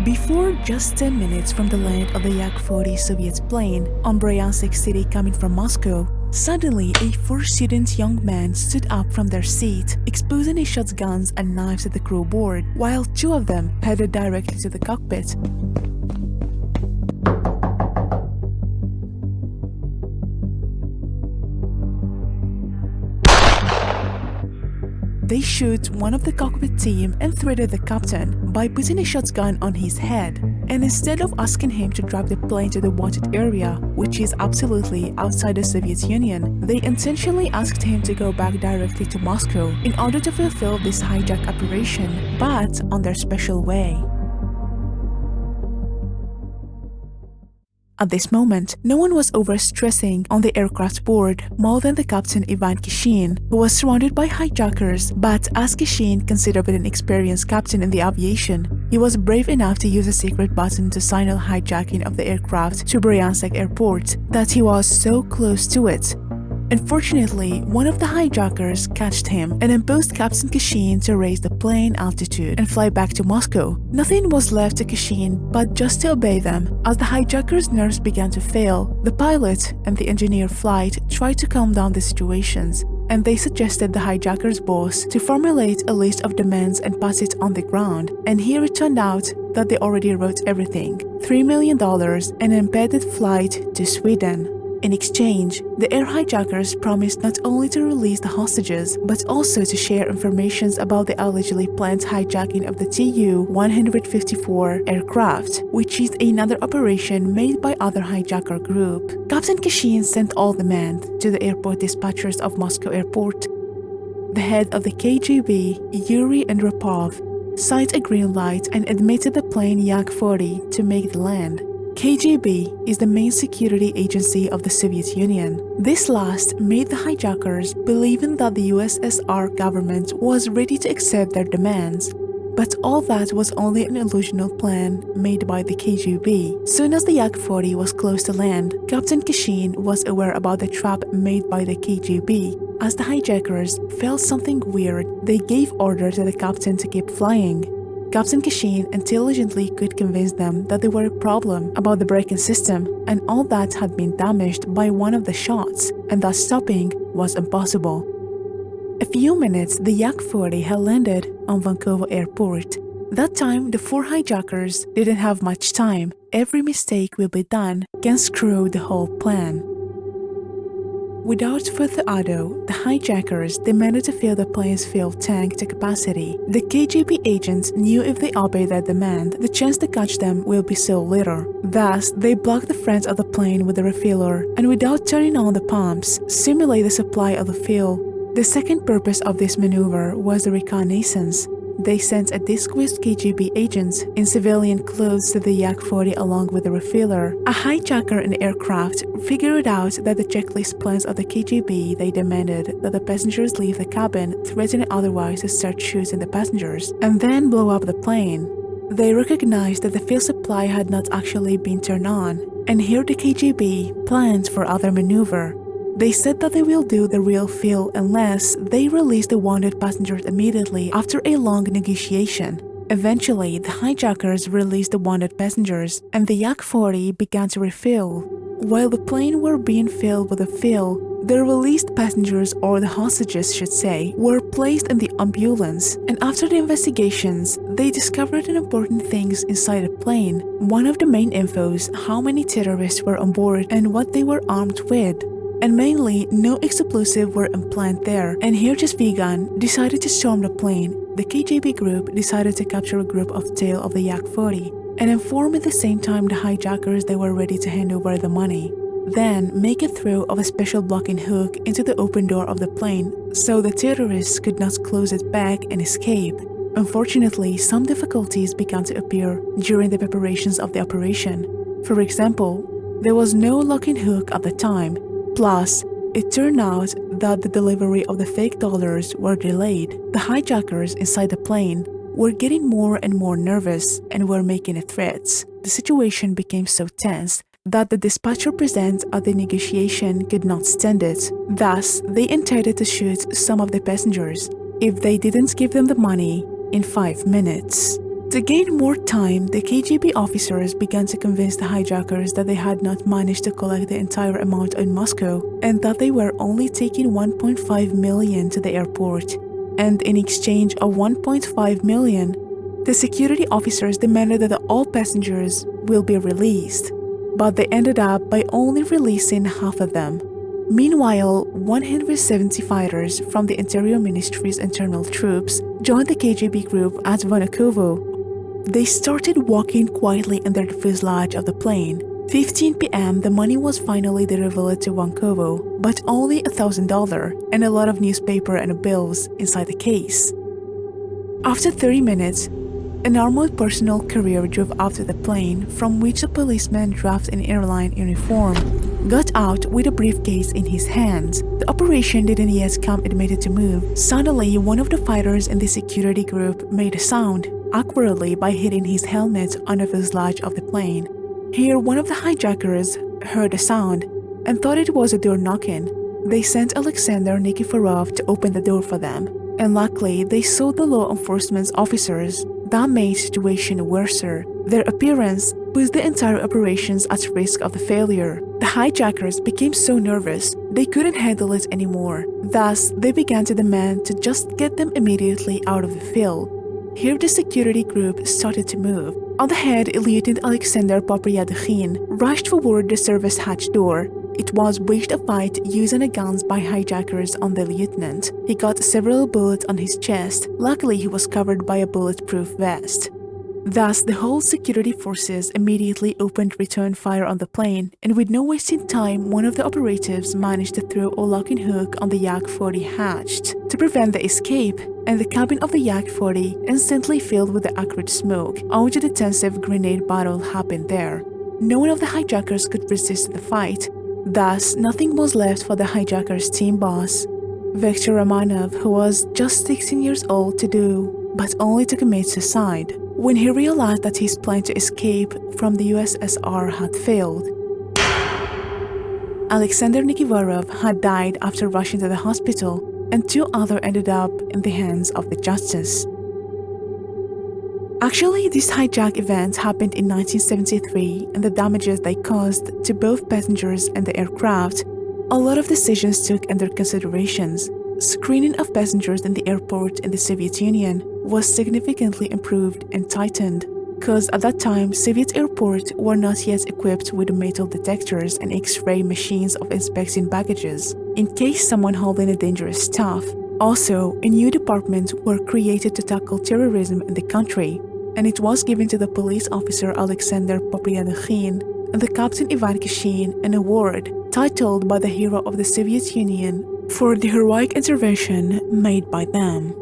Before just 10 minutes from the land of the Yak-40 Soviet plane on Bryansk City coming from Moscow, suddenly a 4-student young man stood up from their seat, exposing his shotguns and knives at the crew board, while 2 of them headed directly to the cockpit. They shoot one of the cockpit team and threatened the captain by putting a shotgun on his head. And instead of asking him to drive the plane to the wanted area, which is absolutely outside the Soviet Union, they intentionally asked him to go back directly to Moscow in order to fulfill this hijack operation, but on their special way. At this moment, no one was overstressing on the aircraft board more than the captain Ivan Kishin, who was surrounded by hijackers, but as Kishin, considered an experienced captain in the aviation, he was brave enough to use a secret button to signal hijacking of the aircraft to Bryansk airport that he was so close to it. Unfortunately, one of the hijackers catched him and imposed Captain Kishin to raise the plane altitude and fly back to Moscow. Nothing was left to Kishin but just to obey them. As the hijackers' nerves began to fail, the pilot and the engineer flight tried to calm down the situations, and they suggested the hijackers' boss to formulate a list of demands and pass it on the ground. And here it turned out that they already wrote everything: $3 million and an impeded flight to Sweden. In exchange, the air hijackers promised not only to release the hostages, but also to share information about the allegedly planned hijacking of the Tu-154 aircraft, which is another operation made by other hijacker group. Captain Kishin sent all the men to the airport dispatchers of Moscow airport. The head of the KGB, Yuri Andropov, signed a green light and admitted the plane Yak-40 to make the land. KGB is the main security agency of the Soviet Union. This last made the hijackers believing that the USSR government was ready to accept their demands. But all that was only an illusional plan made by the KGB. Soon as the Yak-40 was close to land, Captain Kishin was aware about the trap made by the KGB. As the hijackers felt something weird, they gave order to the captain to keep flying. Captain Kishin intelligently could convince them that there were a problem about the braking system and all that had been damaged by one of the shots, and thus stopping was impossible. A few minutes, the Yak-40 had landed on Vnukovo airport. That time, the 4 hijackers didn't have much time. Every mistake will be done can screw the whole plan. Without further ado, the hijackers demanded to fill the plane's fuel tank to capacity. The KGB agents knew if they obeyed that demand, the chance to catch them will be so little. Thus, they blocked the front of the plane with a refueler and without turning on the pumps, simulate the supply of the fuel. The second purpose of this maneuver was the reconnaissance. They sent a disguised KGB agent in civilian clothes to the Yak-40 along with the refueler. A hijacker in the aircraft figured out that the checklist plans of the KGB. They demanded that the passengers leave the cabin, threatening otherwise to start shooting the passengers, and then blow up the plane. They recognized that the fuel supply had not actually been turned on, and here the KGB planned for other maneuver. They said that they will do the real fuel unless they release the wanted passengers immediately after a long negotiation. Eventually, the hijackers released the wanted passengers, and the Yak-40 began to refuel. While the plane were being filled with the fuel, the released passengers, or the hostages should say, were placed in the ambulance, and after the investigations, they discovered important things inside the plane. One of the main infos, how many terrorists were on board and what they were armed with. And mainly, no explosive were implanted there. And here just Vegan decided to storm the plane. The KGB group decided to capture a group of tail of the Yak-40 and inform at the same time the hijackers they were ready to hand over the money. Then make a throw of a special blocking hook into the open door of the plane so the terrorists could not close it back and escape. Unfortunately, some difficulties began to appear during the preparations of the operation. For example, there was no locking hook at the time. Plus, it turned out that the delivery of the fake dollars were delayed. The hijackers inside the plane were getting more and more nervous and were making threats. The situation became so tense that the dispatcher present at the negotiation could not stand it. Thus, they intended to shoot some of the passengers if they didn't give them the money in 5 minutes. To To gain more time, the KGB officers began to convince the hijackers that they had not managed to collect the entire amount in Moscow and that they were only taking 1.5 million to the airport. And in exchange of 1.5 million, the security officers demanded that all passengers will be released, but they ended up by only releasing half of them. Meanwhile, 170 fighters from the Interior Ministry's internal troops joined the KGB group at Vnukovo. They started walking quietly in the fuselage of the plane. 15 p.m. the money was finally delivered to Vnukovo, but only $1,000 and a lot of newspaper and bills inside the case. After 30 minutes, an armored personnel carrier drove up to the plane, from which a policeman dressed in airline uniform got out with a briefcase in his hands. The operation didn't yet come admitted to move. Suddenly, one of the fighters in the security group made a sound, awkwardly by hitting his helmet on the fuselage of the plane. Here, one of the hijackers heard a sound and thought it was a door knocking. They sent Alexander Nikiforov to open the door for them, and luckily they saw the law enforcement officers. That made the situation worse. Their appearance put the entire operations at risk of the failure. The hijackers became so nervous they couldn't handle it anymore. Thus, they began to demand to just get them immediately out of the field. Here the security group started to move. On the head, Lieutenant Alexander Hijacking rushed forward the service hatch door. It was waged a fight using the guns by hijackers on the lieutenant. He got several bullets on his chest. Luckily, he was covered by a bulletproof vest. Thus, the whole security forces immediately opened return fire on the plane, and with no wasting time, one of the operatives managed to throw a locking hook on the Yak-40 hatch to prevent the escape, and the cabin of the Yak-40 instantly filled with the acrid smoke. All the intensive grenade battle happened there. No one of the hijackers could resist the fight. Thus, nothing was left for the hijackers' team boss, Viktor Romanov, who was just 16 years old, to do, but only to commit suicide when he realized that his plan to escape from the USSR had failed. Alexander Nikiforov had died after rushing to the hospital, and two others ended up in the hands of the justice. Actually, this hijack event happened in 1973, and the damages they caused to both passengers and the aircraft, a lot of decisions took under considerations. Screening of passengers in the airport in the Soviet Union was significantly improved and tightened, because at that time, Soviet airports were not yet equipped with metal detectors and X-ray machines of inspecting baggages, in case someone holding a dangerous stuff. Also, a new department were created to tackle terrorism in the country, and it was given to the police officer Alexander Hijacking and the captain Ivan Kishin an award titled by the hero of the Soviet Union for the heroic intervention made by them.